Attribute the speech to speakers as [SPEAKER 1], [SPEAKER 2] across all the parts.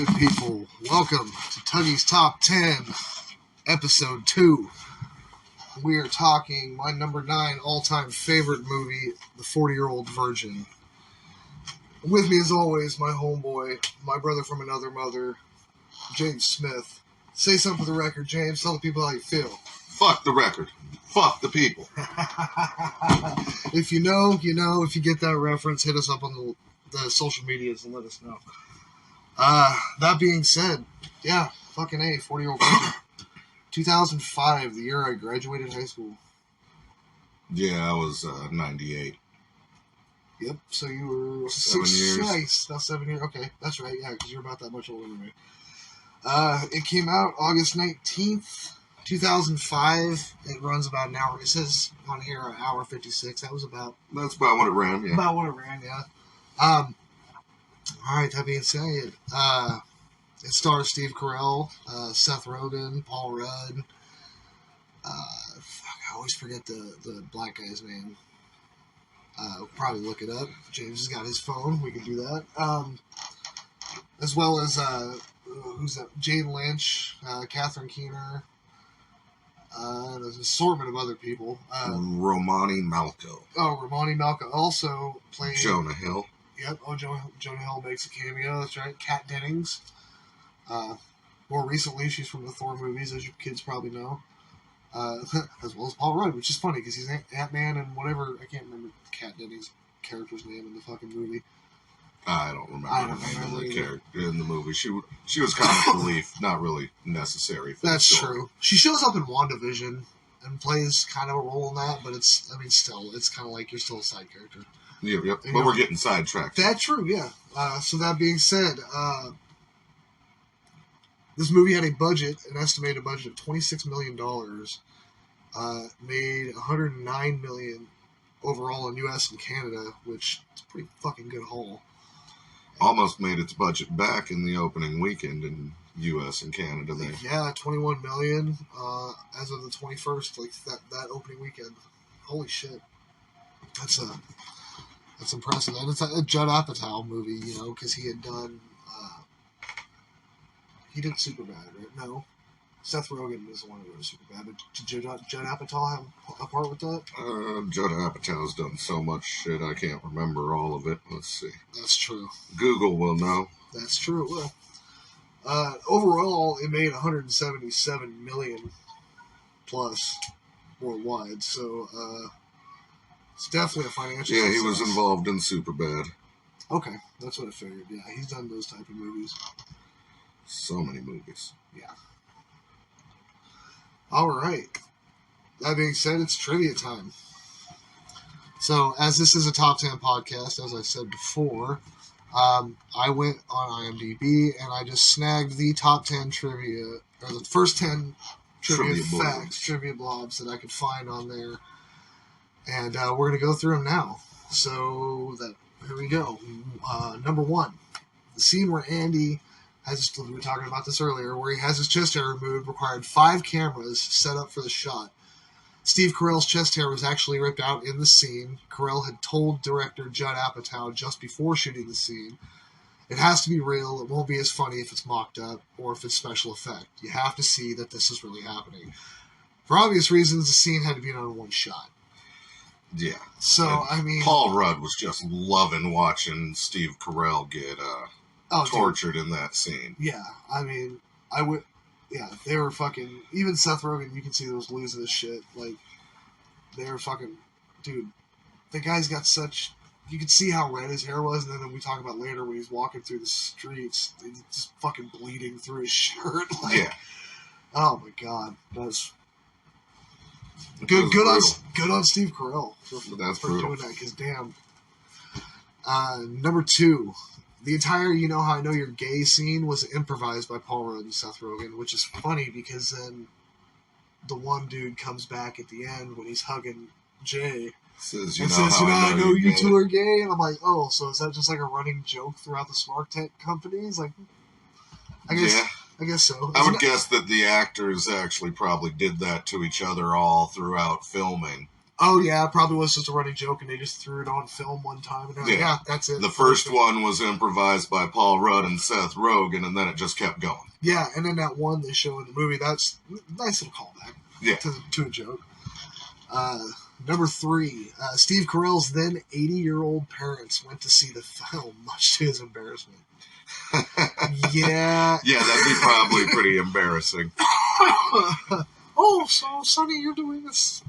[SPEAKER 1] good people? Welcome to Tuggy's Top 10, Episode 2. We are talking my number 9 all-time favorite movie, The 40-Year-Old Virgin. With me as always, my homeboy, my brother from another mother, James Smith. Say something for the record, James. Tell the people how you feel.
[SPEAKER 2] Fuck the record. Fuck the people.
[SPEAKER 1] If you know, you know. If you get that reference, hit us up on the social medias and let us know. That being said, yeah, fucking A, 40-Year-Old Virgin. 2005, the year I graduated high school.
[SPEAKER 2] Yeah, I was 98.
[SPEAKER 1] Yep, so you were
[SPEAKER 2] 7 years.
[SPEAKER 1] Nice. That's 7 years. Okay, that's right, yeah, because you're about that much older than me. It came out August 19th, 2005. It runs about an hour. It says on here an hour 56. That's about
[SPEAKER 2] what it ran, yeah.
[SPEAKER 1] About what it ran, yeah. Alright, that being said, it stars Steve Carell, Seth Rogen, Paul Rudd. I always forget the black guy's name. Probably look it up. James has got his phone. We can do that. As well as, who's that? Jane Lynch, Catherine Keener. There's an assortment of other people.
[SPEAKER 2] Romani Malco.
[SPEAKER 1] Oh, Romani Malco also played
[SPEAKER 2] Jonah Hill.
[SPEAKER 1] Yep. Oh, Jonah Hill makes a cameo. That's right. Kat Dennings. More recently, she's from the Thor movies, as you kids probably know. As well as Paul Rudd, which is funny because he's Ant-Man and whatever. I can't remember Kat Dennings' character's name in the fucking movie.
[SPEAKER 2] I don't remember the character in the movie. She was comic relief, not really necessary for
[SPEAKER 1] That's
[SPEAKER 2] the story.
[SPEAKER 1] True. She shows up in WandaVision and plays kind of a role in that, but still, it's kind of like you're still a side character.
[SPEAKER 2] Yep. But we're getting sidetracked.
[SPEAKER 1] That's true, yeah. So that being said, this movie had an estimated budget of $26 million, made $109 million overall in U.S. and Canada, which is a pretty fucking good haul.
[SPEAKER 2] Almost made its budget back in the opening weekend in U.S. and Canada. There.
[SPEAKER 1] Yeah, $21 million as of the 21st, like that opening weekend. Holy shit. That's impressive. And it's a Judd Apatow movie, because he had done... he did Superbad, right? No. Seth Rogen was the one who wrote Superbad. But did Judd Apatow have a part with that?
[SPEAKER 2] Judd Apatow's done so much shit, I can't remember all of it. Let's see.
[SPEAKER 1] That's true.
[SPEAKER 2] Google will know.
[SPEAKER 1] That's true, it will. Overall, it made $177 million plus worldwide, so it's definitely a financial success.
[SPEAKER 2] He was involved in Superbad.
[SPEAKER 1] Okay, that's what I figured. Yeah, he's done those type of movies.
[SPEAKER 2] So many movies.
[SPEAKER 1] Yeah. All right. That being said, it's trivia time. So, as this is a top 10 podcast, as I said before, I went on IMDb and I just snagged the top 10 trivia, or the first 10 trivia facts, trivia blobs that I could find on there. And we're going to go through them now. So, here we go. Number 1, the scene where Andy... we were talking about this earlier, where he has his chest hair removed, required 5 cameras set up for the shot. Steve Carell's chest hair was actually ripped out in the scene. Carell had told director Judd Apatow just before shooting the scene, "It has to be real. It won't be as funny if it's mocked up or if it's special effect. You have to see that this is really happening." For obvious reasons, the scene had to be done in one shot.
[SPEAKER 2] Yeah.
[SPEAKER 1] So,
[SPEAKER 2] Paul Rudd was just loving watching Steve Carell get... tortured in that scene.
[SPEAKER 1] Yeah, they were fucking... Even Seth Rogen, you can see, was losing his shit. Like, they were fucking... Dude, the guy's got such... You could see how red his hair was, and then we talk about later when he's walking through the streets, he's just fucking bleeding through his shirt. Like,
[SPEAKER 2] yeah.
[SPEAKER 1] Oh my god. That's... Good on Steve Carell for doing that, because damn. Number 2... The entire "You Know How I Know You're Gay" scene was improvised by Paul Rudd and Seth Rogen, which is funny because then the one dude comes back at the end when he's hugging Jay
[SPEAKER 2] says,
[SPEAKER 1] I know you two are gay. And I'm like, oh, so is that just like a running joke throughout the Smart Tech companies? Like, I guess so.
[SPEAKER 2] I would guess that the actors actually probably did that to each other all throughout filming.
[SPEAKER 1] Oh, yeah, it probably was just a running joke, and they just threw it on film one time. And like, yeah, that's it.
[SPEAKER 2] The first one was improvised by Paul Rudd and Seth Rogen, and then it just kept going.
[SPEAKER 1] Yeah, and then that one they show in the movie, that's a nice little callback to a joke. Number 3, Steve Carell's then 80-year-old parents went to see the film, much to his embarrassment. Yeah.
[SPEAKER 2] Yeah, that'd be probably pretty embarrassing.
[SPEAKER 1] Oh, so, Sonny, you're doing this...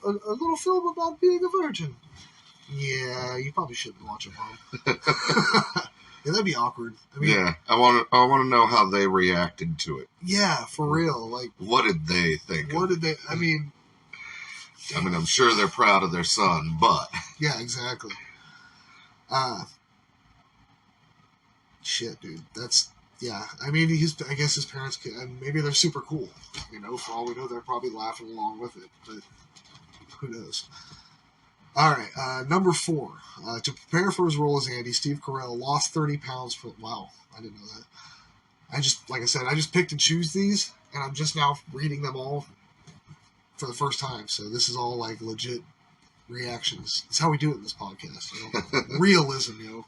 [SPEAKER 1] A little film about being a virgin. Yeah, you probably shouldn't watch it, Mom. Yeah, that'd be awkward. I mean,
[SPEAKER 2] yeah, I want to know how they reacted to it.
[SPEAKER 1] Yeah, for real. Like,
[SPEAKER 2] what did they think?
[SPEAKER 1] What did they? I mean,
[SPEAKER 2] I'm sure they're proud of their son, but
[SPEAKER 1] yeah, exactly. Shit, dude. That's yeah. I mean, I guess his parents maybe they're super cool. You know, for all we know, they're probably laughing along with it, but. Who knows? All right, number 4. To prepare for his role as Andy, Steve Carell lost 30 pounds. Wow, I didn't know that. Like I said, I just picked and choose these, and I'm just now reading them all for the first time. So this is all like legit reactions. That's how we do it in this podcast. You know? Realism, you know.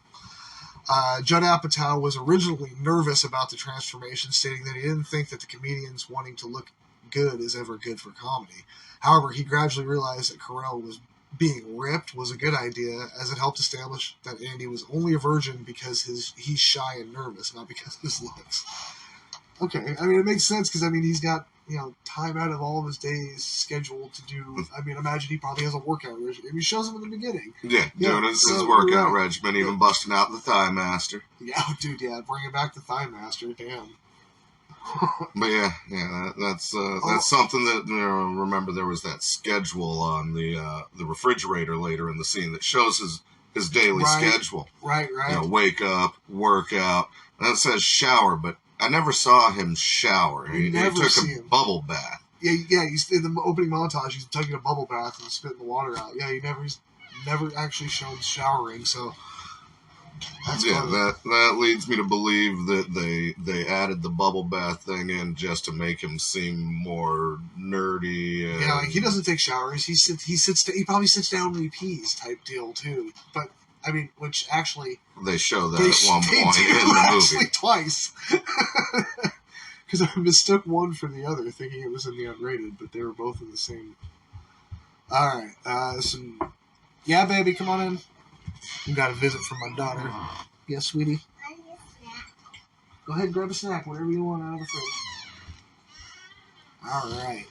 [SPEAKER 1] Judd Apatow was originally nervous about the transformation, stating that he didn't think that the comedians wanting to look good is ever good for comedy. However, he gradually realized that Carell was being ripped was a good idea, as it helped establish that Andy was only a virgin because he's shy and nervous, not because of his looks. Okay, I mean, it makes sense because, I mean, he's got, you know, time out of all of his days scheduled to do, I mean, imagine he probably has a workout regimen. He shows him in the beginning.
[SPEAKER 2] Yeah, doing his workout regimen, even busting out the Thigh Master.
[SPEAKER 1] Yeah, dude, yeah, bringing back the Thigh Master, damn.
[SPEAKER 2] But yeah, that's something that, you know, remember there was that schedule on the refrigerator later in the scene that shows his daily schedule.
[SPEAKER 1] Right.
[SPEAKER 2] You know, wake up, work out. And it says shower, but I never saw him shower. He took a bubble bath.
[SPEAKER 1] Yeah. He's in the opening montage. He's taking a bubble bath and spitting the water out. Yeah, he's never actually shown showering. So.
[SPEAKER 2] That leads me to believe that they added the bubble bath thing in just to make him seem more nerdy. And...
[SPEAKER 1] Yeah, like he doesn't take showers. He probably sits down when he pees type deal too. But I mean, which actually
[SPEAKER 2] they show that at one point in the movie.
[SPEAKER 1] Actually twice. Because I mistook one for the other, thinking it was in the unrated, but they were both in the same. All right, yeah, baby, come on in. We got a visit from my daughter. Yes, sweetie?
[SPEAKER 3] I need a snack.
[SPEAKER 1] Go ahead and grab a snack, whatever you want out of the fridge. All right.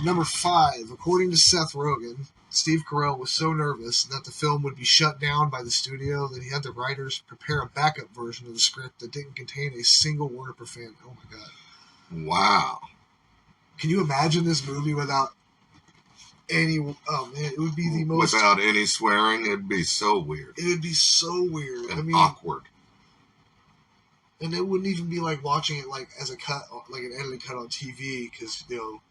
[SPEAKER 1] Number 5. According to Seth Rogen, Steve Carell was so nervous that the film would be shut down by the studio that he had the writers prepare a backup version of the script that didn't contain a single word of profanity. Oh, my God.
[SPEAKER 2] Wow.
[SPEAKER 1] Can you imagine this movie without... it would be the most...
[SPEAKER 2] Without any swearing, it'd be so weird.
[SPEAKER 1] It would be so weird.
[SPEAKER 2] And awkward.
[SPEAKER 1] And it wouldn't even be like watching it like as a cut, like an edited cut on TV, because, you know,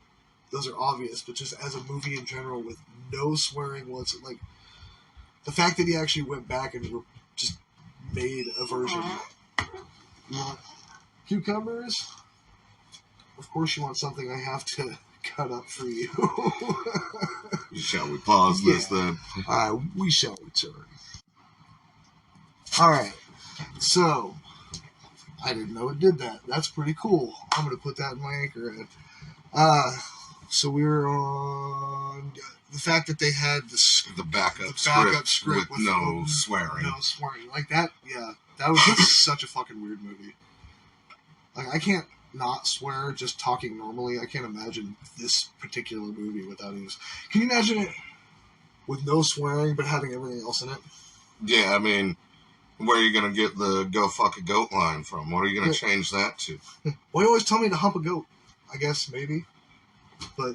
[SPEAKER 1] those are obvious, but just as a movie in general with no swearing like, the fact that he actually went back and just made a version. You want cucumbers? Of course you want something I have to... cut up for you.
[SPEAKER 2] Shall we pause this then?
[SPEAKER 1] All right, we shall return. All right, so I didn't know it did that. That's pretty cool. I'm gonna put that in my anchor head. So we were on the fact that they had
[SPEAKER 2] the backup script with no swearing.
[SPEAKER 1] No swearing like that. Yeah, that was such a fucking weird movie. Like I can't not swear just talking normally. I can't imagine this particular movie without it. Can you imagine it with no swearing but having everything else in it?
[SPEAKER 2] Yeah, I mean, where are you going to get the go fuck a goat line from? What are you going to change that to?
[SPEAKER 1] Well, you always tell me to hump a goat. I guess, maybe. But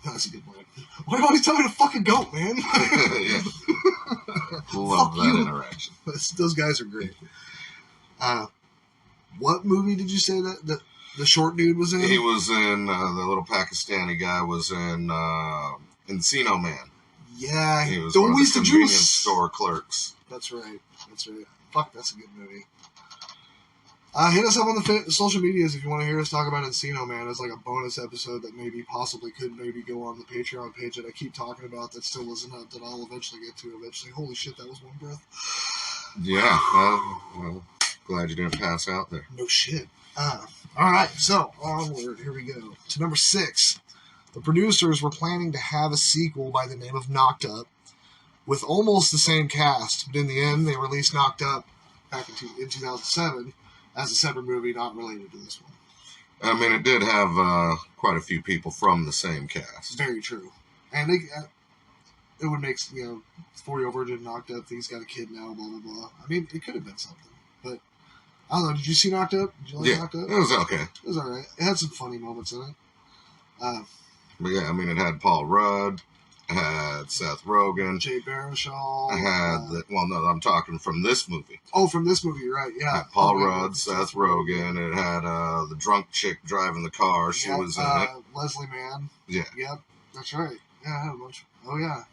[SPEAKER 1] that's a good one. Why do you always tell me to fuck a goat, man?
[SPEAKER 2] Yeah. Love that interaction.
[SPEAKER 1] Those guys are great. What movie did you say that the short dude was in?
[SPEAKER 2] He was in, the little Pakistani guy was in Encino Man.
[SPEAKER 1] Yeah.
[SPEAKER 2] He was one of the convenience store clerks.
[SPEAKER 1] That's right. Fuck, that's a good movie. Hit us up on the social medias if you want to hear us talk about Encino Man as like a bonus episode that possibly could go on the Patreon page that I keep talking about that still isn't up, that I'll eventually get to eventually. Holy shit, that was one breath.
[SPEAKER 2] Yeah, well, glad you didn't pass out there.
[SPEAKER 1] No shit. Alright, so onward, here we go. To number 6. The producers were planning to have a sequel by the name of Knocked Up with almost the same cast, but in the end they released Knocked Up back in 2007 as a separate movie not related to this one.
[SPEAKER 2] I mean, it did have quite a few people from the same cast.
[SPEAKER 1] Very true. And it would make, 40-year-old virgin knocked up, he's got a kid now, blah, blah, blah. I mean, it could have been something. But, I don't know, did you see Knocked Up? Did you like Knocked Up?
[SPEAKER 2] It was okay.
[SPEAKER 1] It was alright. It had some funny moments in it.
[SPEAKER 2] But yeah, I mean, it had Paul Rudd, it had Seth Rogen.
[SPEAKER 1] Jay Baruchel.
[SPEAKER 2] It had, I'm talking from this movie.
[SPEAKER 1] Oh, from this movie, you're right, yeah.
[SPEAKER 2] Paul Rudd, Seth Rogen. It had the drunk chick driving the car. She was in it.
[SPEAKER 1] Leslie Mann.
[SPEAKER 2] Yeah.
[SPEAKER 1] Yep, that's right. Yeah, I had a bunch. Oh, yeah.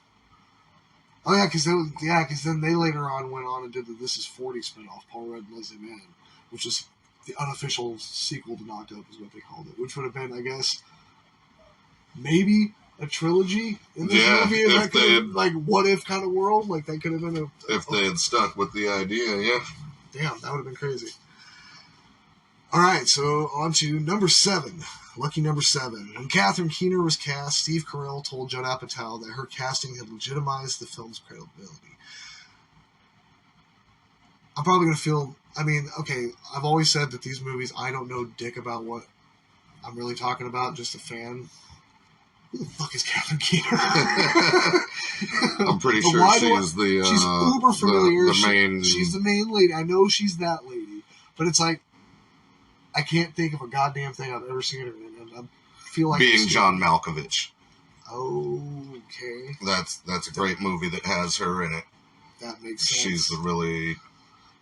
[SPEAKER 1] Oh, yeah, because then they later on went on and did the This Is 40 spinoff, Paul Rudd and Leslie Mann, which is the unofficial sequel to Knocked Up, is what they called it, which would have been, I guess, maybe a trilogy in this movie. And that could have, like, what if kind of world. Like, that could have been
[SPEAKER 2] if they had stuck with the idea, yeah.
[SPEAKER 1] Damn, that would have been crazy. All right, so on to number 7. Lucky number 7. When Catherine Keener was cast, Steve Carell told Judd Apatow that her casting had legitimized the film's credibility. I'm probably going to feel... I mean, okay, I've always said that these movies, I don't know dick about what I'm really talking about, just a fan. Who the fuck is Catherine Keener?
[SPEAKER 2] I'm pretty sure she's
[SPEAKER 1] she's uber familiar.
[SPEAKER 2] The main...
[SPEAKER 1] She's the main lady. I know she's that lady. But it's like, I can't think of a goddamn thing I've ever seen her in. And I feel like...
[SPEAKER 2] Being John Malkovich.
[SPEAKER 1] Okay.
[SPEAKER 2] That's a great movie that has her in it.
[SPEAKER 1] That makes sense.
[SPEAKER 2] She's the really...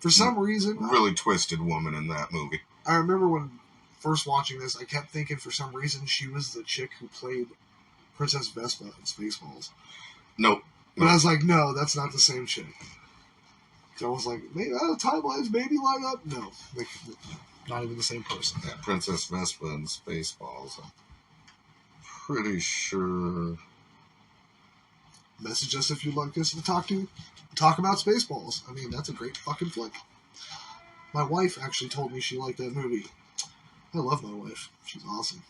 [SPEAKER 1] For some reason...
[SPEAKER 2] Really twisted woman in that movie.
[SPEAKER 1] I remember when first watching this, I kept thinking for some reason she was the chick who played Princess Vespa in Spaceballs.
[SPEAKER 2] Nope.
[SPEAKER 1] But I was like, no, that's not the same chick. So I was like, maybe timelines maybe line up. No, like, not even the same person.
[SPEAKER 2] Yeah, Princess Vespa in Spaceballs. I'm pretty sure.
[SPEAKER 1] Message us if you'd like us to talk about Spaceballs. I mean, that's a great fucking flick. My wife actually told me she liked that movie. I love my wife. She's awesome.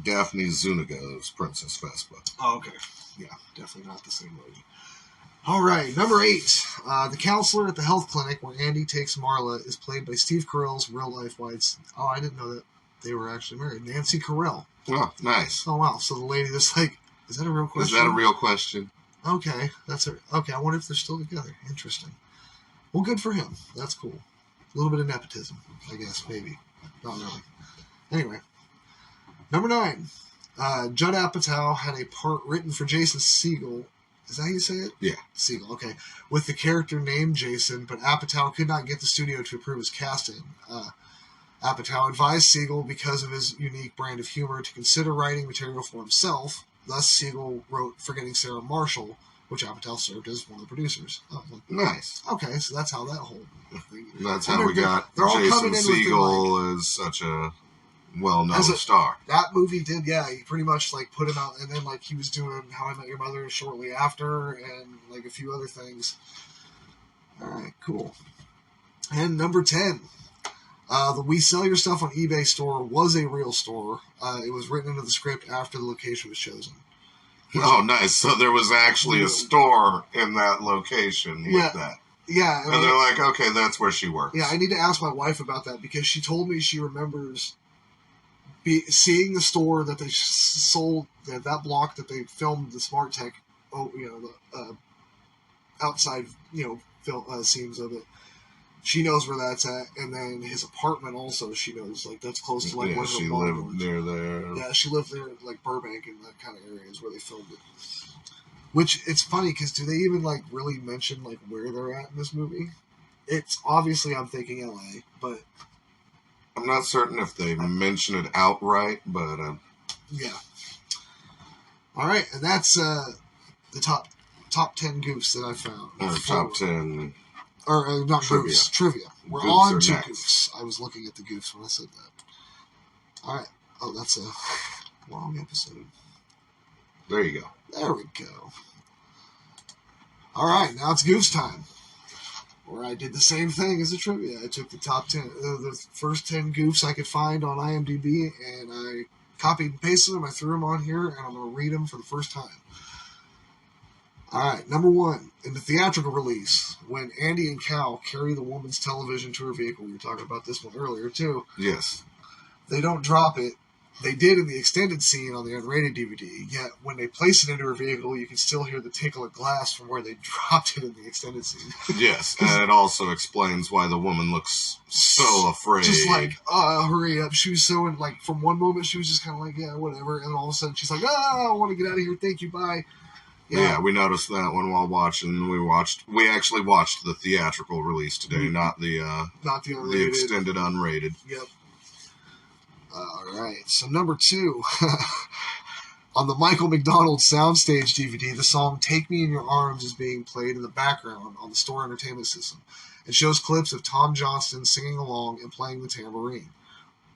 [SPEAKER 2] Daphne Zuniga's Princess Vespa.
[SPEAKER 1] Oh, okay. Yeah, definitely not the same lady. All right, number 8. The counselor at the health clinic where Andy takes Marla is played by Steve Carell's real-life wife. Oh, I didn't know that they were actually married. Nancy Carell.
[SPEAKER 2] Oh, nice.
[SPEAKER 1] Oh, wow. So the lady that's like, is that a real question?
[SPEAKER 2] Is that a real question?
[SPEAKER 1] Okay, okay. I wonder if they're still together. Interesting. Well, good for him. That's cool. A little bit of nepotism, I guess, maybe. Not really. Anyway, number 9. Judd Apatow had a part written for Jason Segel. Is that how you say it?
[SPEAKER 2] Yeah.
[SPEAKER 1] Segel, okay. With the character named Jason, but Apatow could not get the studio to approve his casting. Apatow advised Segel, because of his unique brand of humor, to consider writing material for himself. Thus, Segel wrote Forgetting Sarah Marshall, which Apatow served as one of the producers. Oh,
[SPEAKER 2] nice.
[SPEAKER 1] Okay, so that's how that whole thing...
[SPEAKER 2] That's how we got Jason Segel as such a well-known star.
[SPEAKER 1] That movie did, yeah. He pretty much like put him out, and then like he was doing How I Met Your Mother shortly after, and like a few other things. All right, cool. And number 10, the We Sell Your Stuff on eBay store was a real store. It was written into the script after the location was chosen.
[SPEAKER 2] Oh, nice. So there was actually a store in that location with that.
[SPEAKER 1] Yeah.
[SPEAKER 2] And they're like, okay, that's where she works.
[SPEAKER 1] Yeah, I need to ask my wife about that because she told me she remembers seeing the store that they sold, that block that they filmed the Smart Tech, the outside, film scenes of it. She knows where that's at, and then his apartment also. She knows like that's close to like where
[SPEAKER 2] she lived near there.
[SPEAKER 1] Yeah, she lived there, like Burbank and that kind of areas where they filmed it. Which it's funny because do they even like really mention like where they're at in this movie? It's obviously I'm thinking L.A., but
[SPEAKER 2] I'm not certain if they mention it outright, but
[SPEAKER 1] yeah. All right, and that's the top 10 goofs that I found.
[SPEAKER 2] Or top 10
[SPEAKER 1] Or not
[SPEAKER 2] Trivia.
[SPEAKER 1] goofs. Trivia. We're
[SPEAKER 2] Goofs
[SPEAKER 1] on
[SPEAKER 2] are
[SPEAKER 1] to
[SPEAKER 2] next.
[SPEAKER 1] goofs. I was looking at the goofs when I said that. Alright. Oh, that's a long episode.
[SPEAKER 2] There you go.
[SPEAKER 1] There we go. Alright, now it's goofs time. Where I did the same thing as the trivia. I took the top 10, the first 10 goofs I could find on IMDb, and I copied and pasted them. I threw them on here, and I'm going to read them for the first time. Alright, number 1. In the theatrical release, when Andy and Cal carry the woman's television to her vehicle, we were talking about this one earlier, too.
[SPEAKER 2] Yes.
[SPEAKER 1] They don't drop it. They did in the extended scene on the unrated DVD, yet when they place it into her vehicle, you can still hear the tinkle of glass from where they dropped it in the extended scene.
[SPEAKER 2] Yes, and it also explains why the woman looks so afraid.
[SPEAKER 1] Just like, hurry up. She was so, like, from one moment, she was just kind of like, yeah, whatever, and all of a sudden, she's like, I want to get out of here, thank you, bye.
[SPEAKER 2] Yeah, we noticed that one while watching. We actually watched the theatrical release today, not the
[SPEAKER 1] unrated.
[SPEAKER 2] the extended unrated.
[SPEAKER 1] Yep. Alright, so number 2. On the Michael McDonald soundstage DVD, the song Take Me in Your Arms is being played in the background on the store entertainment system. It shows clips of Tom Johnston singing along and playing the tambourine.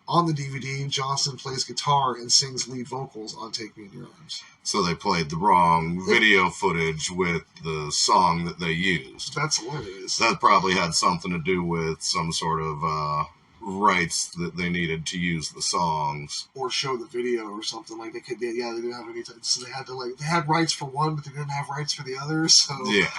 [SPEAKER 1] On the DVD, Johnston plays guitar and sings lead vocals on Take Me in Your Arms.
[SPEAKER 2] So they played the wrong video footage with the song that they used.
[SPEAKER 1] That's hilarious.
[SPEAKER 2] That probably had something to do with some sort of rights that they needed to use the songs.
[SPEAKER 1] Or show the video or something. Like, they didn't have any time. So they had to, they had rights for one, but they didn't have rights for the other, so...
[SPEAKER 2] Yeah.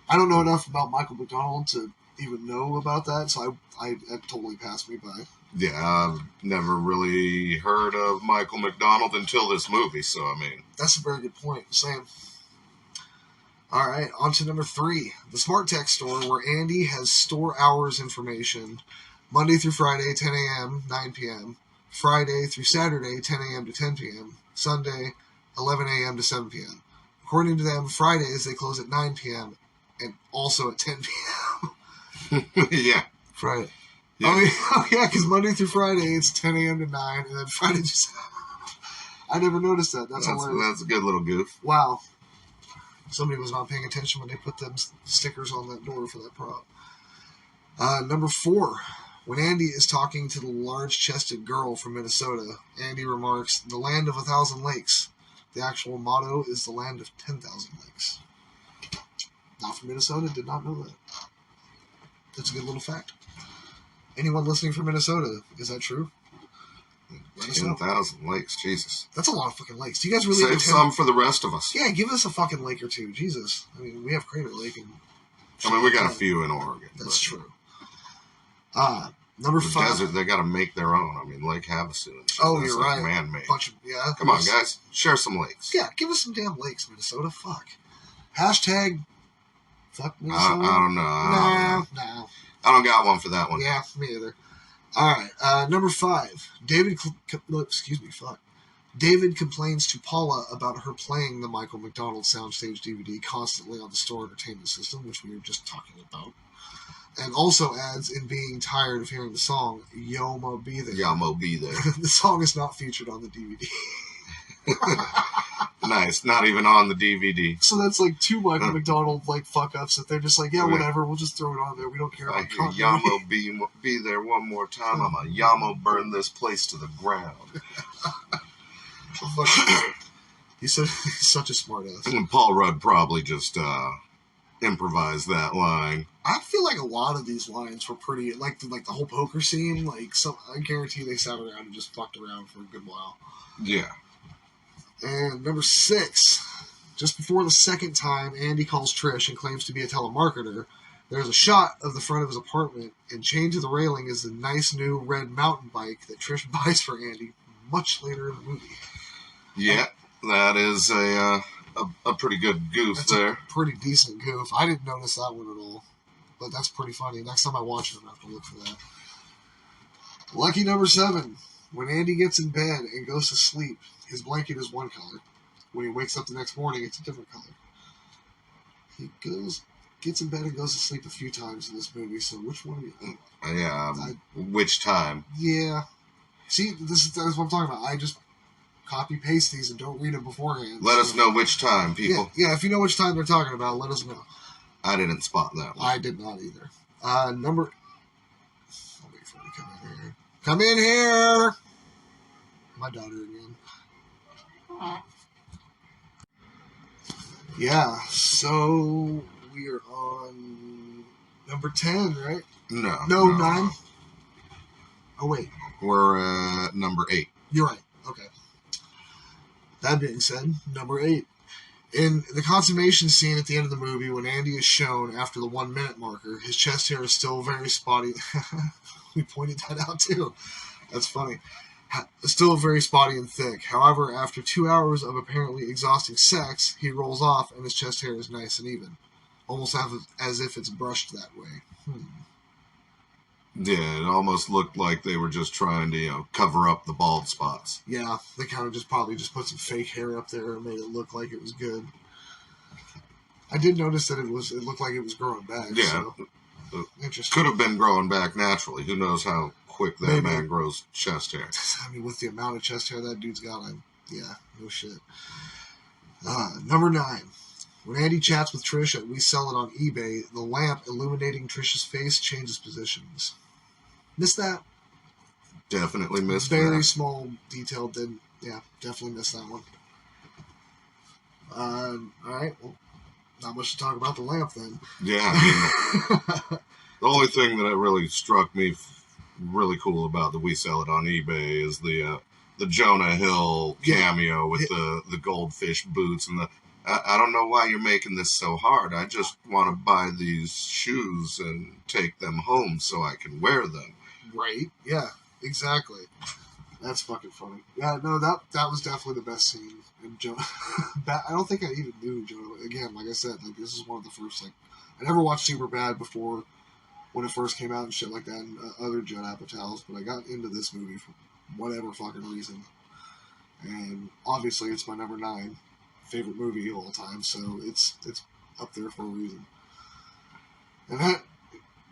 [SPEAKER 1] I don't know enough about Michael McDonald to even know about that, so it totally passed me by.
[SPEAKER 2] Yeah, I've never really heard of Michael McDonald until this movie, so I mean...
[SPEAKER 1] That's a very good point, Sam. Alright, on to number 3. The Smart Tech store, where Andy has store hours information Monday through Friday, 10 a.m., 9 p.m., Friday through Saturday, 10 a.m. to 10 p.m., Sunday, 11 a.m. to 7 p.m. According to them, Fridays they close at 9 p.m. and also at 10 p.m.
[SPEAKER 2] Yeah.
[SPEAKER 1] Friday.
[SPEAKER 2] Yeah.
[SPEAKER 1] Oh, yeah, because Monday through Friday it's 10 a.m. to 9, and then Friday to 7. I never noticed that. That's hilarious.
[SPEAKER 2] That's a good little goof.
[SPEAKER 1] Wow. Somebody was not paying attention when they put them stickers on that door for that prop. Number 4. When Andy is talking to the large-chested girl from Minnesota, Andy remarks, "The land of 1,000 lakes." The actual motto is the land of 10,000 lakes. Not from Minnesota, did not know that. That's a good little fact. Anyone listening from Minnesota, is that true?
[SPEAKER 2] 10,000 lakes, Jesus.
[SPEAKER 1] That's a lot of fucking lakes. Do you guys really
[SPEAKER 2] Save some for the rest of us.
[SPEAKER 1] Yeah, give us a fucking lake or two. Jesus. I mean, we have Crater Lake. And
[SPEAKER 2] I mean, we got a few in Oregon.
[SPEAKER 1] That's true. Number 5.
[SPEAKER 2] Desert, they got to make their own. I mean, Lake Havasu and shit.
[SPEAKER 1] Oh,
[SPEAKER 2] That's
[SPEAKER 1] you're
[SPEAKER 2] like
[SPEAKER 1] right.
[SPEAKER 2] Man-made.
[SPEAKER 1] Yeah.
[SPEAKER 2] Come on, guys. Share some lakes.
[SPEAKER 1] Yeah, give us some damn lakes, Minnesota. Fuck. Hashtag fuck Minnesota.
[SPEAKER 2] I don't know.
[SPEAKER 1] No.
[SPEAKER 2] I don't got one for that one.
[SPEAKER 1] Yeah, me either. Alright, number 5. David complains to Paula about her playing the Michael McDonald soundstage DVD constantly on the store entertainment system, which we were just talking about. And also adds in being tired of hearing the song, Yomo Be There.
[SPEAKER 2] Yamo Be There.
[SPEAKER 1] The song is not featured on the DVD.
[SPEAKER 2] Nice. Not even on the DVD.
[SPEAKER 1] So that's like 2 Michael McDonald fuck-ups that they're just like, yeah, whatever, we'll just throw it on there. We don't care about continuity.
[SPEAKER 2] Yamo be there one more time. I'm a Yamo burn this place to the ground.
[SPEAKER 1] He's such a smart ass.
[SPEAKER 2] And Paul Rudd probably just improvised that line.
[SPEAKER 1] I feel like a lot of these lines were pretty, like the whole poker scene, I guarantee they sat around and just fucked around for a good while.
[SPEAKER 2] Yeah.
[SPEAKER 1] And number 6, just before the second time Andy calls Trish and claims to be a telemarketer, there's a shot of the front of his apartment, and chained to the railing is the nice new red mountain bike that Trish buys for Andy much later in the movie.
[SPEAKER 2] Yeah, that is a pretty good goof there.
[SPEAKER 1] A pretty decent goof. I didn't notice that one at all, but that's pretty funny. Next time I watch it, I'm going to have to look for that. Lucky number 7. When Andy gets in bed and goes to sleep, his blanket is one color. When he wakes up the next morning, it's a different color. He gets in bed and goes to sleep a few times in this movie, so which one do you...
[SPEAKER 2] Yeah, which time?
[SPEAKER 1] Yeah. See, that's what I'm talking about. I just copy-paste these and don't read them beforehand.
[SPEAKER 2] Let us know which time, people.
[SPEAKER 1] Yeah, if you know which time they're talking about, let us know.
[SPEAKER 2] I didn't spot that one.
[SPEAKER 1] I did not either. I'll wait for him to come in here. Come in here! My daughter again. Yeah, so we are on number 10, right?
[SPEAKER 2] No.
[SPEAKER 1] No, 9? Oh, wait.
[SPEAKER 2] We're at number 8.
[SPEAKER 1] You're right. Okay. That being said, number 8. In the consummation scene at the end of the movie, when Andy is shown after the 1-minute marker, his chest hair is still very spotty. We pointed that out too. That's funny. Still very spotty and thick. However, after 2 hours of apparently exhausting sex, he rolls off and his chest hair is nice and even. Almost as if it's brushed that way.
[SPEAKER 2] Yeah, it almost looked like they were just trying to, cover up the bald spots.
[SPEAKER 1] Yeah, they kind of probably just put some fake hair up there and made it look like it was good. I did notice that it looked like it was growing back.
[SPEAKER 2] Yeah.
[SPEAKER 1] So. Interesting.
[SPEAKER 2] Could have been growing back naturally. Who knows how quick that man grows chest hair.
[SPEAKER 1] I mean, with the amount of chest hair that dude's got, yeah, no shit. Number 9. When Andy chats with Trish at We Sell It on eBay, the lamp illuminating Trish's face changes positions. Missed that?
[SPEAKER 2] Definitely missed that.
[SPEAKER 1] Very small detail. Definitely missed that one. Alright, well, not much to talk about the lamp then.
[SPEAKER 2] Yeah, I mean, the only thing that really struck me really cool about the We Sell It on eBay is the Jonah Hill cameo with the goldfish boots and I don't know why you're making this so hard. I just want to buy these shoes and take them home so I can wear them.
[SPEAKER 1] Right? Yeah, exactly. That's fucking funny. Yeah, no, that was definitely the best scene. And Jonah, I don't think I even knew Jonah. Again, like I said, this is one of the first. I never watched Superbad before when it first came out and shit like that, and other Judd Apatow's, but I got into this movie for whatever fucking reason. And obviously, it's my number 9 favorite movie of all time, so it's up there for a reason. And that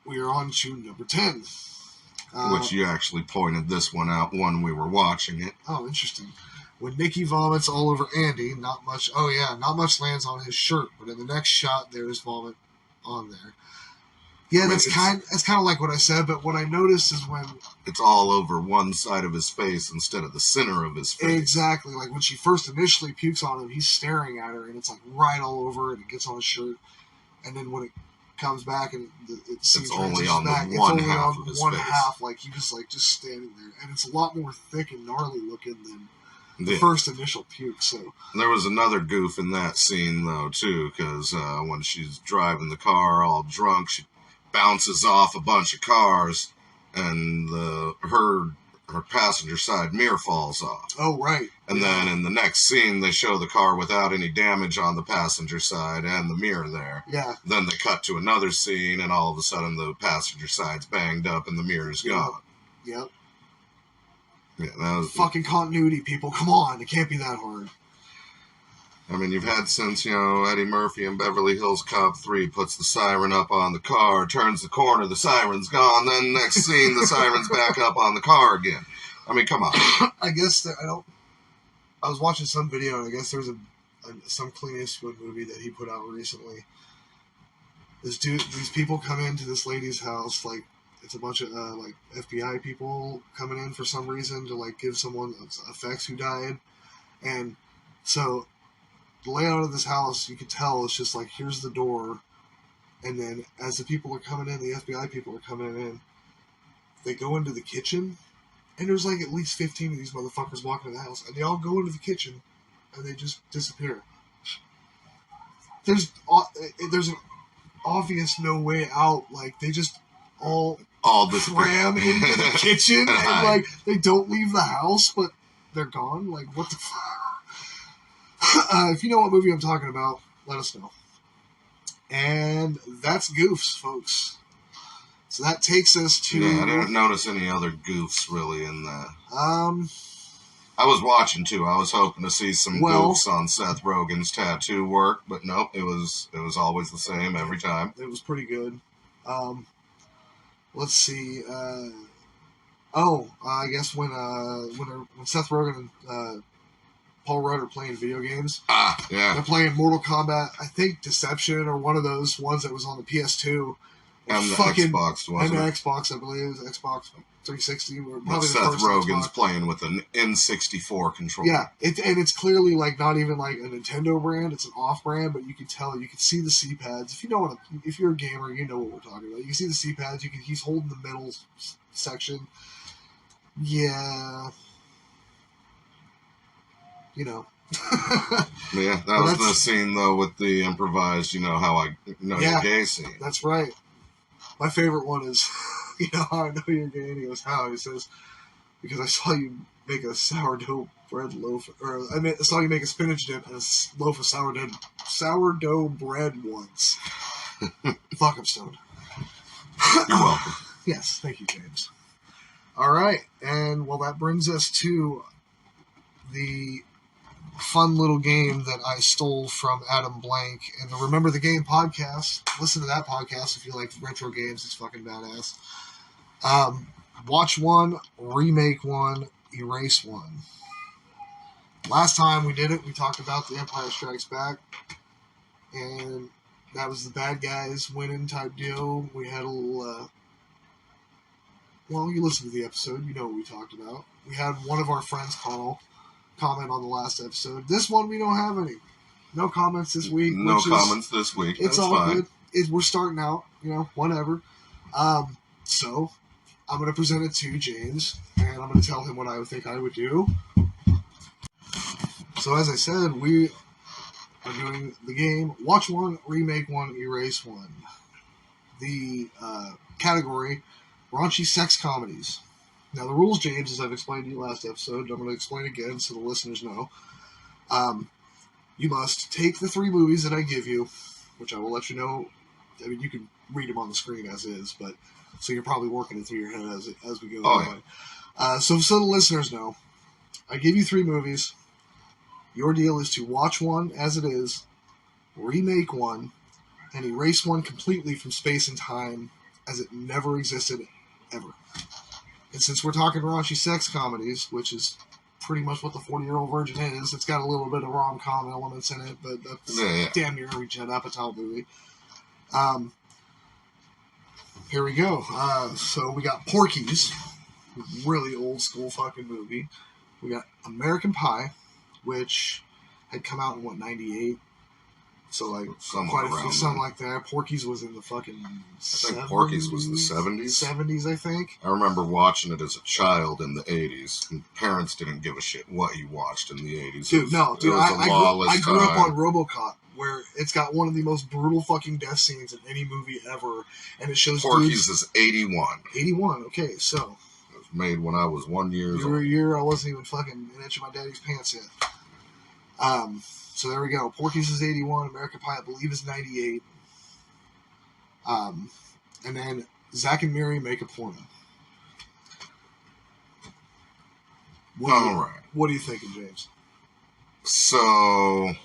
[SPEAKER 1] we are on to number 10.
[SPEAKER 2] Which you actually pointed this one out when we were watching it.
[SPEAKER 1] Oh, interesting. When Nikki vomits all over Andy, not much lands on his shirt, but in the next shot, there is vomit on there. Yeah, that's kind of like what I said, but what I noticed is when
[SPEAKER 2] it's all over one side of his face instead of the center of his face.
[SPEAKER 1] Exactly. Like when she first initially pukes on him, he's staring at her, and it's like right all over, and it gets on his shirt. And then when it comes back and
[SPEAKER 2] it's only on back, one half of his face.
[SPEAKER 1] Like he was like just standing there, and it's a lot more thick and gnarly looking than the first initial puke. So
[SPEAKER 2] there was another goof in that scene though too, because when she's driving the car all drunk, she bounces off a bunch of cars, and her passenger side mirror falls off.
[SPEAKER 1] Oh, right.
[SPEAKER 2] And then in the next scene, they show the car without any damage on the passenger side and the mirror there.
[SPEAKER 1] Yeah.
[SPEAKER 2] Then they cut to another scene, and all of a sudden the passenger side's banged up and the mirror's gone.
[SPEAKER 1] Yep.
[SPEAKER 2] Yeah, that was
[SPEAKER 1] fucking continuity, people. Come on, it can't be that hard.
[SPEAKER 2] I mean, you've had since, Eddie Murphy in Beverly Hills Cop 3 puts the siren up on the car, turns the corner, the siren's gone, then next scene, the siren's back up on the car again. I mean, come on.
[SPEAKER 1] I guess I was watching some video, and I guess there's some Clint Eastwood movie that he put out recently. These people come into this lady's house, like, it's a bunch of, FBI people coming in for some reason to, give someone effects who died. And so the layout of this house, you could tell, it's just here's the door, and then as the people are coming in, the FBI people are coming in, they go into the kitchen, and there's at least 15 of these motherfuckers walking in the house, and they all go into the kitchen, and they just disappear. There's an obvious no way out. They just all cram into the kitchen, and they don't leave the house, but they're gone. What the fuck? If you know what movie I'm talking about, let us know. And that's Goofs, folks. So that takes us to...
[SPEAKER 2] Yeah, I didn't notice any other goofs, really, in that. I was watching, too. I was hoping to see some goofs on Seth Rogen's tattoo work, but nope, it was always the same every time.
[SPEAKER 1] It was pretty good. Let's see. I guess when Seth Rogen and Paul Rudd are playing video games.
[SPEAKER 2] Ah, yeah.
[SPEAKER 1] They're playing Mortal Kombat, I think Deception, or one of those ones that was on the PS2.
[SPEAKER 2] And the Xbox, wasn't
[SPEAKER 1] And the
[SPEAKER 2] it?
[SPEAKER 1] Xbox, I believe. It was Xbox 360. Or
[SPEAKER 2] But
[SPEAKER 1] probably
[SPEAKER 2] Seth
[SPEAKER 1] the first
[SPEAKER 2] Rogen's
[SPEAKER 1] Xbox.
[SPEAKER 2] playing with an N64 controller.
[SPEAKER 1] Yeah, and it's clearly like not even like a Nintendo brand; it's an off-brand. But you can tell, you can see the C-pads. If you're a gamer, you know what we're talking about. You can see the C-pads. He's holding the middle section. Yeah, you know.
[SPEAKER 2] Yeah, that was the scene though with the improvised. You know how I know you're gay scene.
[SPEAKER 1] That's right. My favorite one is, you know how I know you're gay. And he goes, how? He says, because I saw you make a sourdough bread loaf, or I saw you make a spinach dip and a loaf of sourdough bread once. Fuck, I'm stoned.
[SPEAKER 2] You're welcome.
[SPEAKER 1] Yes, thank you, James. All right, and well, that brings us to the fun little game that I stole from Adam Blank and the Remember the Game podcast. Listen to that podcast if you like retro games. It's fucking badass. Watch one, remake one, erase one. Last time we did it, we talked about The Empire Strikes Back, and that was the bad guys winning type deal. We had a little, well, you listen to the episode, you know what we talked about. We had one of our friends, Connell, comment on the last episode. This one, we don't have any. No comments this week.
[SPEAKER 2] No comments this week.
[SPEAKER 1] It's
[SPEAKER 2] That's
[SPEAKER 1] all
[SPEAKER 2] fine.
[SPEAKER 1] good. We're starting out, you know, whatever. So, I'm going to present it to James, and I'm going to tell him what I would think I would do. So, as I said, we are doing the game Watch One, Remake One, Erase One. The category, raunchy sex comedies. Now, the rules, James, as I've explained to you last episode, I'm going to explain again so the listeners know. You must take the 3 movies that I give you, which I will let you know. I mean, you can read them on the screen as is, but so you're probably working it through your head as we go.
[SPEAKER 2] Oh, yeah.
[SPEAKER 1] So the listeners know, I give you 3 movies. Your deal is to watch one as it is, remake one, and erase one completely from space and time as it never existed ever. And since we're talking raunchy sex comedies, which is pretty much what the 40-Year-Old Virgin is, it's got a little bit of rom-com elements in it, but that's damn near every Judd Apatow movie. Here we go. So we got Porky's, really old school fucking movie. We got American Pie, which had come out in 98. So like something like that. Porky's was in the fucking 70s.
[SPEAKER 2] I think Porky's was the 70s.
[SPEAKER 1] 70s, I think.
[SPEAKER 2] I remember watching it as a child in the 80s. And parents didn't give a shit what you watched in the 80s.
[SPEAKER 1] Dude, I grew up on RoboCop, where it's got one of the most brutal fucking death scenes in any movie ever, and it shows
[SPEAKER 2] Porky's is 81.
[SPEAKER 1] 81, okay, so.
[SPEAKER 2] It was made when I was 1 year old.
[SPEAKER 1] You were a year, I wasn't even fucking an inch of my daddy's pants yet. So there we go. Porky's is 81. American Pie, I believe, is 98. And then Zack and Miri Make a Porno. What are you thinking, James?
[SPEAKER 2] So,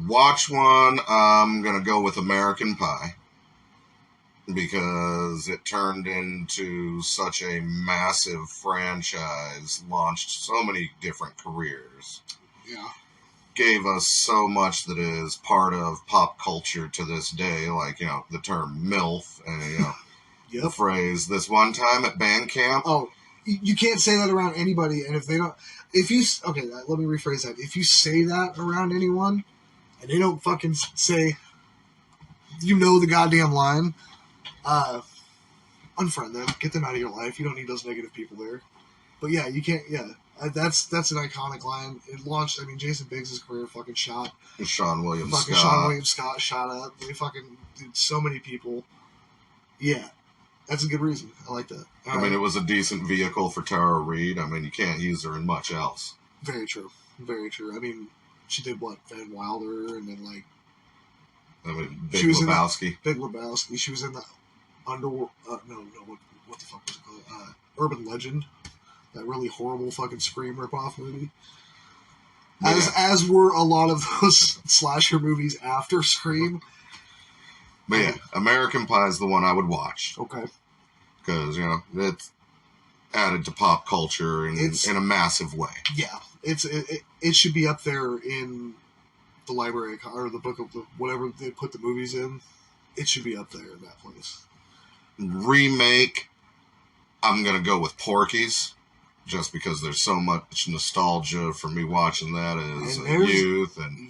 [SPEAKER 2] watch one. I'm going to go with American Pie. Because it turned into such a massive franchise. Launched so many different careers.
[SPEAKER 1] Yeah.
[SPEAKER 2] Gave us so much that is part of pop culture to this day, like, you know, the term MILF, and, you know,
[SPEAKER 1] yep.
[SPEAKER 2] The phrase, this one time at band camp.
[SPEAKER 1] Oh, you can't say that around anybody, and if they don't, okay, let me rephrase that. If you say that around anyone, and they don't fucking say, you know the goddamn line, unfriend them, get them out of your life, you don't need those negative people there. But yeah, you can't, that's an iconic line. It launched, I mean, Jason Biggs' career fucking shot.
[SPEAKER 2] Sean William
[SPEAKER 1] Scott shot up. They fucking did so many people. Yeah, that's a good reason. I like that.
[SPEAKER 2] I mean, it was a decent vehicle for Tara Reid. I mean, you can't use her in much else.
[SPEAKER 1] Very true. Very true. I mean, she did what? Van Wilder, and then like.
[SPEAKER 2] I mean, Big Lebowski.
[SPEAKER 1] Big Lebowski. She was in the Underworld. What the fuck was it called? Urban Legend. That really horrible fucking Scream ripoff movie. As were a lot of those slasher movies after Scream.
[SPEAKER 2] But yeah, American Pie is the one I would watch.
[SPEAKER 1] Okay.
[SPEAKER 2] Because, you know, it's added to pop culture in a massive way.
[SPEAKER 1] Yeah. it should be up there in the library or the book of whatever they put the movies in. It should be up there in that place.
[SPEAKER 2] Remake, I'm going to go with Porky's, just because there's so much nostalgia for me watching that as a youth.
[SPEAKER 1] And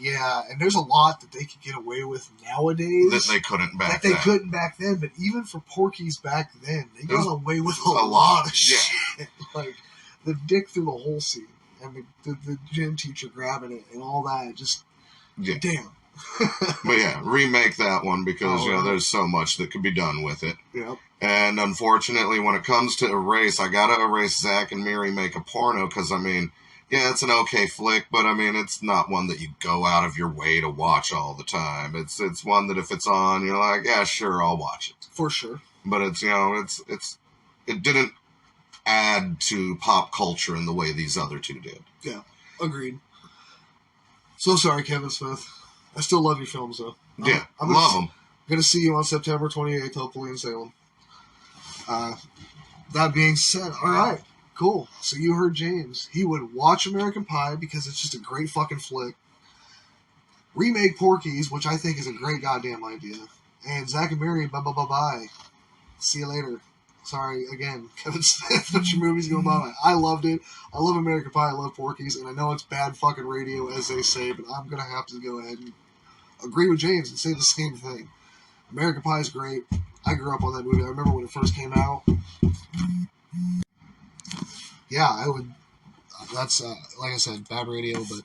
[SPEAKER 1] there's a lot that they could get away with nowadays.
[SPEAKER 2] That they couldn't back
[SPEAKER 1] then. That they couldn't back then, but even for Porky's back then, they got away with a lot of shit. Like, the dick through the whole scene, and the gym teacher grabbing it, and all that, just, damn.
[SPEAKER 2] But yeah, remake that one because there's so much that could be done with it.
[SPEAKER 1] Yep.
[SPEAKER 2] And unfortunately, when it comes to erase, I gotta erase Zack and Miri Make a Porno because, I mean, yeah, it's an okay flick, but I mean, it's not one that you go out of your way to watch all the time. It's one that if it's on, you're like, yeah, sure, I'll watch it.
[SPEAKER 1] For sure.
[SPEAKER 2] But it's, it didn't add to pop culture in the way these other two did.
[SPEAKER 1] Yeah, agreed. So sorry, Kevin Smith. I still love your films, though.
[SPEAKER 2] Yeah, love them.
[SPEAKER 1] I'm going to see you on September 28th, hopefully in Salem. That being said, all right, cool. So you heard James. He would watch American Pie because it's just a great fucking flick. Remake Porky's, which I think is a great goddamn idea. And Zack and Miri, bye-bye-bye-bye. See you later. Sorry, again, Kevin Smith, what's your movies going by? I loved it. I love American Pie. I love Porky's. And I know it's bad fucking radio, as they say, but I'm going to have to go ahead and agree with James and say the same thing. American Pie is great. I grew up on that movie. I remember when it first came out. Yeah, I would. That's, like I said, bad radio, but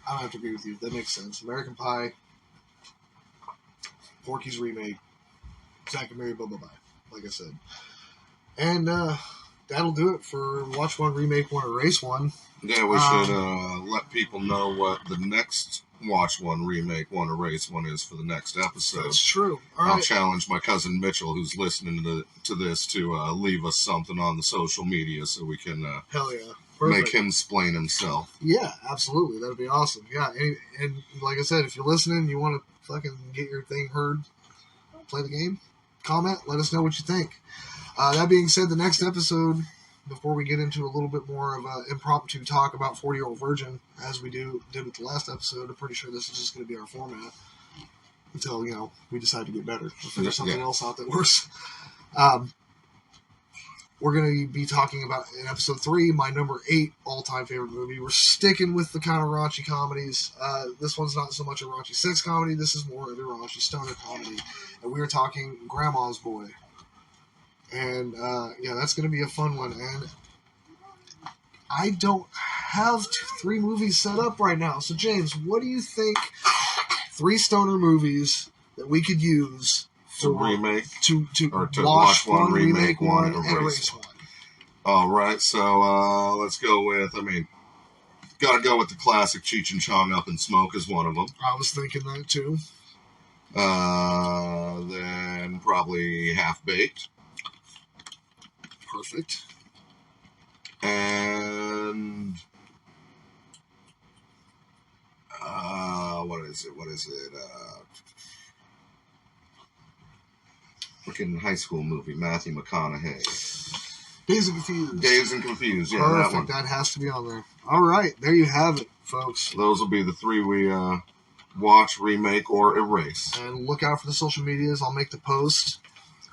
[SPEAKER 1] I don't have to agree with you. That makes sense. American Pie, Porky's remake, Zack and Miri, bye-bye-bye, like I said. And that'll do it for Watch One, Remake One, Erase One.
[SPEAKER 2] Yeah, we should let people know what the next Watch One, Remake One, Erase One is for the next episode.
[SPEAKER 1] That's true.
[SPEAKER 2] I'll challenge my cousin Mitchell, who's listening to this, to leave us something on the social media so we can
[SPEAKER 1] hell yeah.
[SPEAKER 2] Make him explain himself.
[SPEAKER 1] Yeah, absolutely. That'd be awesome. Yeah, and like I said, if you're listening, you want to fucking get your thing heard, play the game, comment, let us know what you think. That being said, the next episode, before we get into a little bit more of an impromptu talk about 40-Year-Old Virgin, as we did with the last episode, I'm pretty sure this is just going to be our format until, we decide to get better. We'll figure something else out that works. We're going to be talking about, in episode 3, my number 8 all-time favorite movie. We're sticking with the kind of raunchy comedies. This one's not so much a raunchy sex comedy. This is more of a raunchy stoner comedy. And we are talking Grandma's Boy. And, that's going to be a fun one. And I don't have 3 movies set up right now. So, James, what do you think 3 stoner movies that we could use
[SPEAKER 2] to remake?
[SPEAKER 1] To watch one, remake one, and erase one.
[SPEAKER 2] All right, so let's go with, got to go with the classic Cheech and Chong, Up in Smoke is one of them.
[SPEAKER 1] I was thinking that, too.
[SPEAKER 2] Then probably Half Baked.
[SPEAKER 1] Perfect.
[SPEAKER 2] And what is it? Freaking high school movie, Matthew McConaughey. Dazed and Confused. Yeah,
[SPEAKER 1] perfect.
[SPEAKER 2] That one.
[SPEAKER 1] That has to be on there. All right, there you have it, folks.
[SPEAKER 2] Those will be the 3 we watch, remake, or erase.
[SPEAKER 1] And look out for the social medias. I'll make the post.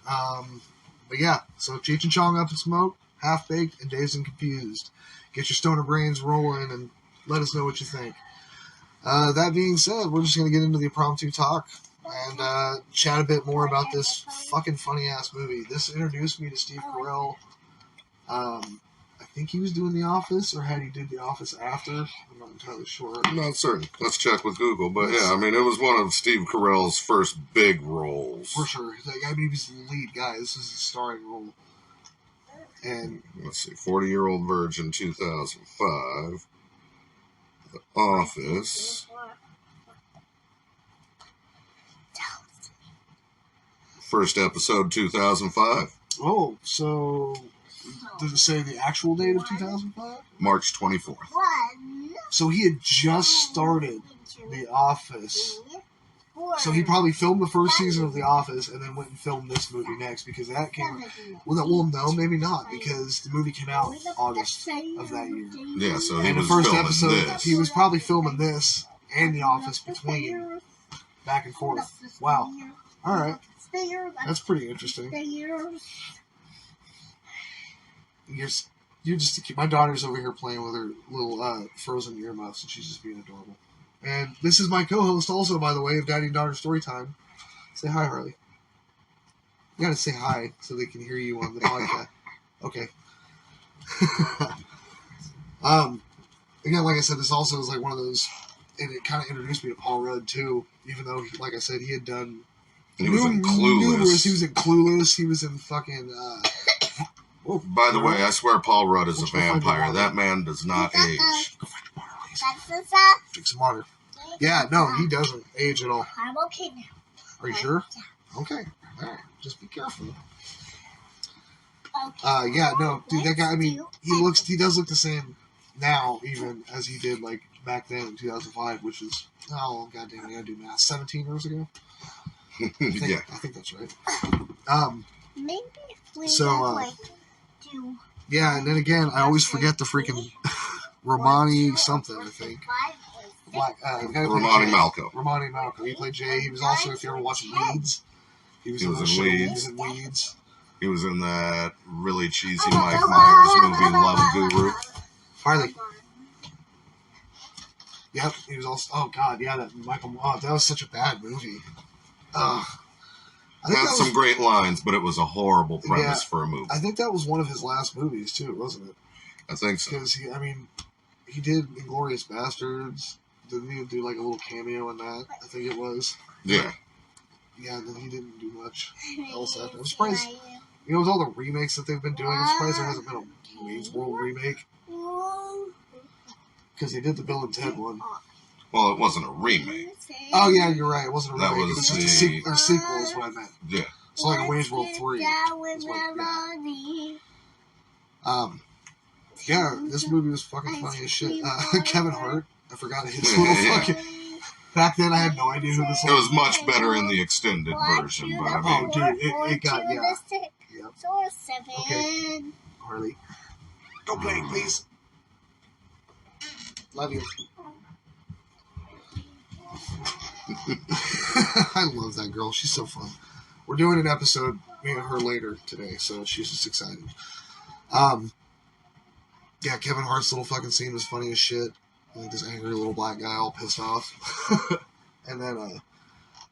[SPEAKER 1] But yeah, so Cheech and Chong, Up in Smoke, Half Baked, and Dazed and Confused. Get your stoner brains rolling and let us know what you think. That being said, we're just going to get into the impromptu talk and chat a bit more about this fucking funny-ass movie. This introduced me to Steve Carell. I think he was doing The Office, or had he did The Office after. I'm not entirely sure.
[SPEAKER 2] I'm not certain. Let's check with Google. But yeah, it was one of Steve Carell's first big roles.
[SPEAKER 1] For sure. He was the lead guy. This is his starring role. And
[SPEAKER 2] let's see, 40-Year-Old Virgin, 2005. The Office. First episode, 2005.
[SPEAKER 1] Oh, so does it say the actual date of 2005?
[SPEAKER 2] March 24th.
[SPEAKER 1] So he had just started The Office So he probably filmed the first season of The Office and then went and filmed this movie next because that came. Well, no, maybe not because the movie came out August of that year.
[SPEAKER 2] Yeah, so he
[SPEAKER 1] and
[SPEAKER 2] was
[SPEAKER 1] the first
[SPEAKER 2] filming
[SPEAKER 1] episode,
[SPEAKER 2] this.
[SPEAKER 1] he was probably filming this and The Office between, back and forth. Wow. All right, that's pretty interesting. You're just my daughter's over here playing with her little frozen earmuffs, and she's just being adorable. And this is my co-host, also, by the way, of Daddy and Daughter Storytime. Say hi, Harley. You gotta say hi so they can hear you on the podcast. Okay. Again, like I said, this also is like one of those, and it kind of introduced me to Paul Rudd too. Even though, like I said, he had done.
[SPEAKER 2] He was in Clueless.
[SPEAKER 1] He was in Clueless. He was in fucking.
[SPEAKER 2] By the way, I swear Paul Rudd is a vampire. That man does not age.
[SPEAKER 1] Go find your water, please. Drink some water. Yeah, no, he doesn't age at all.
[SPEAKER 3] I'm okay now.
[SPEAKER 1] Are you sure? Okay. All right. Just be careful.
[SPEAKER 3] Okay.
[SPEAKER 1] Yeah, no, dude, that guy. I mean, he does look the same now, even as he did like back then in 2005, which is goddamn, I gotta do math. 17 years ago. I think that's right.
[SPEAKER 3] Maybe we
[SPEAKER 1] So,
[SPEAKER 3] do.
[SPEAKER 1] Yeah, and then again, I always forget the freaking Romani something. I think.
[SPEAKER 2] Romani Malco.
[SPEAKER 1] Romani Malco. He played Jay. He was also, if you ever watch Weeds, he was in
[SPEAKER 2] Weeds.
[SPEAKER 1] He was in Weeds.
[SPEAKER 2] He was in that really cheesy Mike Myers movie, Love Guru.
[SPEAKER 1] Harley. Yep, he was also. Oh God, yeah, that Michael. Oh, that was such a bad movie.
[SPEAKER 2] It had some great lines, but it was a horrible premise for a movie.
[SPEAKER 1] I think that was one of his last movies too, wasn't it?
[SPEAKER 2] I think so.
[SPEAKER 1] Because he did Inglourious Bastards. Didn't he do like a little cameo in that? I think it was.
[SPEAKER 2] Yeah.
[SPEAKER 1] Yeah, and then he didn't do much else after. I'm surprised. You know, with all the remakes that they've been doing, I'm surprised there hasn't been a Wayne's World remake. Because they did the Bill and Ted one.
[SPEAKER 2] Well, it wasn't a remake.
[SPEAKER 1] Oh, yeah, you're right. It wasn't a remake.
[SPEAKER 2] That was
[SPEAKER 1] it was just a sequel is what I meant.
[SPEAKER 2] Yeah.
[SPEAKER 1] It's like a Wayne's World 3. Yeah, this movie was fucking funny as shit. Kevin Hart. I forgot his little fucking... Back then, I had no idea who this was.
[SPEAKER 2] It was much better in the extended version, but I mean...
[SPEAKER 1] Oh, dude, it got... Yeah. Yep.
[SPEAKER 3] So 7.
[SPEAKER 1] Okay. Harley. Go play, please. Love you. I love that girl. She's so fun. We're doing an episode, me and her later today, so she's just excited. Yeah, Kevin Hart's little fucking scene was funny as shit. Like this angry little black guy all pissed off. And then,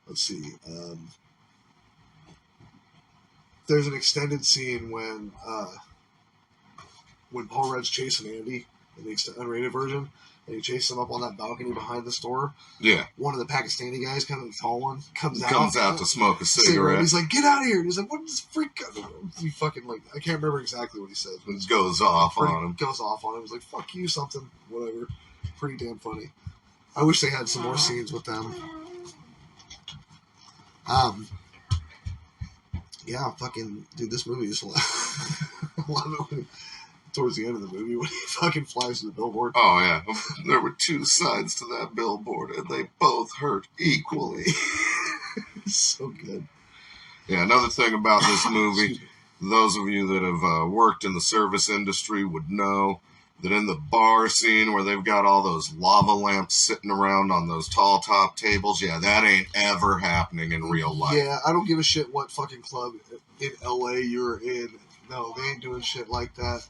[SPEAKER 1] let's see. There's an extended scene when Paul Rudd's chasing Andy in the unrated version, and he chases him up on that balcony behind the store.
[SPEAKER 2] Yeah.
[SPEAKER 1] One of the Pakistani guys, kind of the tall one, comes
[SPEAKER 2] out to smoke a cigarette.
[SPEAKER 1] He's like, "Get out of here!" And he's like, "What is this freak?" He fucking like, I can't remember exactly what he says, but
[SPEAKER 2] It goes off on him.
[SPEAKER 1] Goes off on him. He's like, "Fuck you," something, whatever. Pretty damn funny. I wish they had some more scenes with them. Yeah, fucking dude, this movie is I love it when, towards the end of the movie when he fucking flies to the billboard.
[SPEAKER 2] Oh yeah, there were two sides to that billboard, and they both hurt equally.
[SPEAKER 1] So good.
[SPEAKER 2] Yeah, another thing about this movie, those of you that have worked in the service industry would know that in the bar scene where they've got all those lava lamps sitting around on those tall top tables, yeah, that ain't ever happening in real life.
[SPEAKER 1] Yeah, I don't give a shit what fucking club in LA you're in. No, they ain't doing shit like that.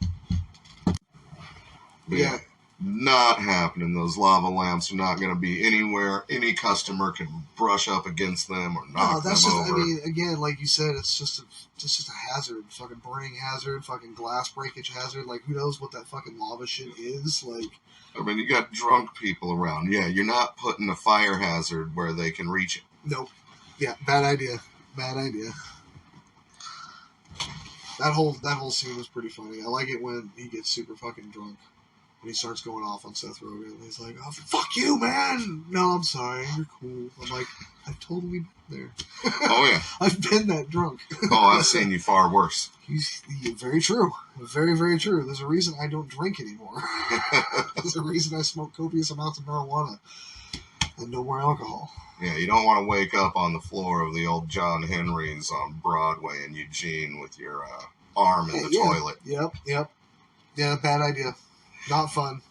[SPEAKER 2] But yeah, not happening. Those lava lamps are not going to be anywhere any customer can brush up against them or knock them over.
[SPEAKER 1] I mean, again, like you said, it's just a hazard. Fucking burning hazard, fucking glass breakage hazard. Like, who knows what that fucking lava shit is? Like,
[SPEAKER 2] I mean, you got drunk people around. Yeah, you're not putting a fire hazard where they can reach it.
[SPEAKER 1] Nope. Yeah, bad idea. Bad idea. That whole scene was pretty funny. I like it when he gets super fucking drunk. And he starts going off on Seth Rogen. He's like, "Oh, fuck you, man! No, I'm sorry. You're cool." I'm like, I've totally been there.
[SPEAKER 2] Oh, yeah.
[SPEAKER 1] I've been that drunk.
[SPEAKER 2] Oh, I've seen you far worse.
[SPEAKER 1] Very true. Very, very true. There's a reason I don't drink anymore. There's a reason I smoke copious amounts of marijuana. And no more alcohol.
[SPEAKER 2] Yeah, you don't want to wake up on the floor of the old John Henry's on Broadway in Eugene with your arm in the toilet.
[SPEAKER 1] Yep. Yeah, bad idea. Not fun.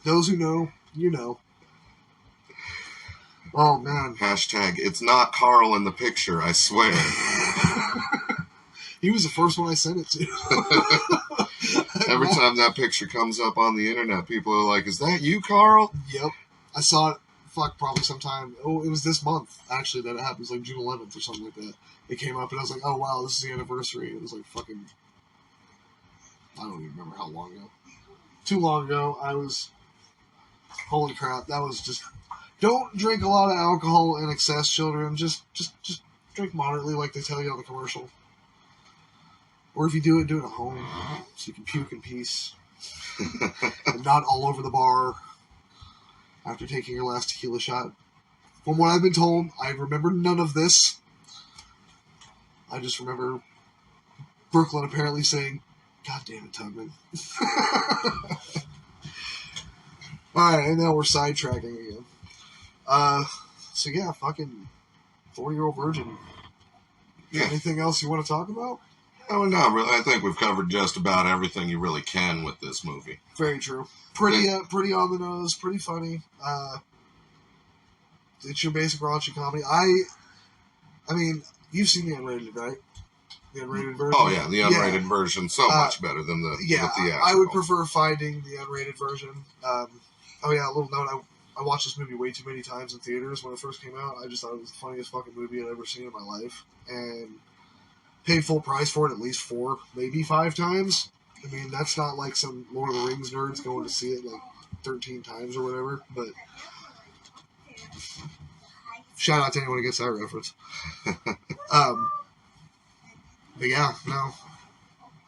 [SPEAKER 1] Those who know, you know. Oh, man.
[SPEAKER 2] Hashtag, it's not Carl in the picture, I swear.
[SPEAKER 1] He was the first one I sent it to.
[SPEAKER 2] Every time that picture comes up on the internet, people are like, is that you, Carl?
[SPEAKER 1] Yep. I saw it, probably sometime. Oh, it was this month, actually, that it happened. It was like June 11th or something like that. It came up, and I was like, oh, wow, this is the anniversary. It was like fucking, I don't even remember how long ago. Too long ago. Holy crap, that was just, don't drink a lot of alcohol in excess, children. Just drink moderately like they tell you on the commercial. Or if you do it at home, so you can puke in peace. And not all over the bar after taking your last tequila shot. From what I've been told, I remember none of this. I just remember Brooklyn apparently saying, God damn it, Tugman. Alright, and now we're sidetracking again. So yeah, fucking 40-year-old virgin.
[SPEAKER 2] Yeah.
[SPEAKER 1] Anything else you want to talk about?
[SPEAKER 2] No, not really. I think we've covered just about everything you really can with this movie.
[SPEAKER 1] Very true. Pretty on the nose, pretty funny. It's your basic raunchy comedy. I mean, you've seen the unrated, right? The unrated version?
[SPEAKER 2] Oh, yeah, the unrated version. So much better than the theatrical.
[SPEAKER 1] I would prefer finding the unrated version. Oh, yeah, a little note. I watched this movie way too many times in theaters when it first came out. I just thought it was the funniest fucking movie I'd ever seen in my life. And paid full price for it at least 4, maybe 5 times. I mean, that's not like some Lord of the Rings nerds going to see it like 13 times or whatever. But shout out to anyone who gets that reference. But yeah, no,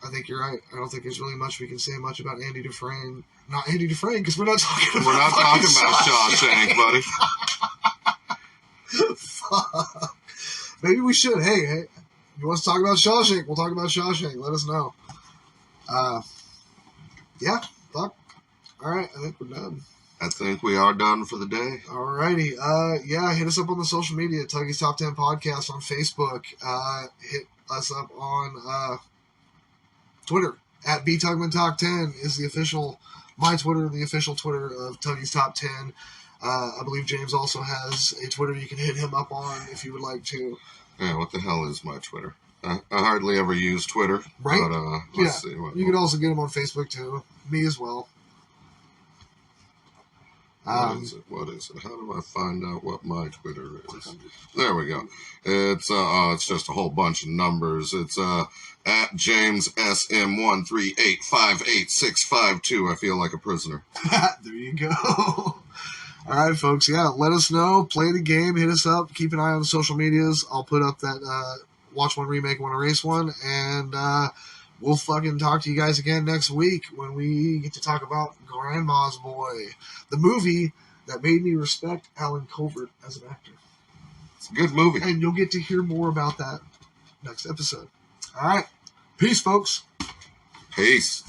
[SPEAKER 1] I think you're right. I don't think there's really much we can say much about Andy Dufresne. Not Andy Dufresne, because we're not talking about
[SPEAKER 2] Shawshank, buddy.
[SPEAKER 1] Fuck. Maybe we should. Hey, you want us to talk about Shawshank? We'll talk about Shawshank. Let us know. Yeah, fuck. Alright, I think we're done.
[SPEAKER 2] I think we are done for the day.
[SPEAKER 1] Alrighty. Yeah, hit us up on the social media. Tuggy's Top 10 Podcast on Facebook. Hit us up on Twitter. At BTugmanTalk10 is the official, my Twitter, the official Twitter of Tuggy's Top 10. I believe James also has a Twitter you can hit him up on if you would like to.
[SPEAKER 2] Yeah, what the hell is my Twitter? I hardly ever use Twitter.
[SPEAKER 1] Right?
[SPEAKER 2] But, let's see.
[SPEAKER 1] You can also get him on Facebook, too. Me as well.
[SPEAKER 2] What is it? How do I find out what my Twitter is? There we go. It's just a whole bunch of numbers. It's at JamesSM138588652. I feel like a prisoner.
[SPEAKER 1] There you go. All right, folks. Yeah, let us know. Play the game. Hit us up. Keep an eye on the social medias. I'll put up that Watch One Remake, One Erase One, and we'll fucking talk to you guys again next week when we get to talk about Grandma's Boy, the movie that made me respect Alan Covert as an actor.
[SPEAKER 2] It's a good movie.
[SPEAKER 1] And you'll get to hear more about that next episode. All right. Peace, folks.
[SPEAKER 2] Peace.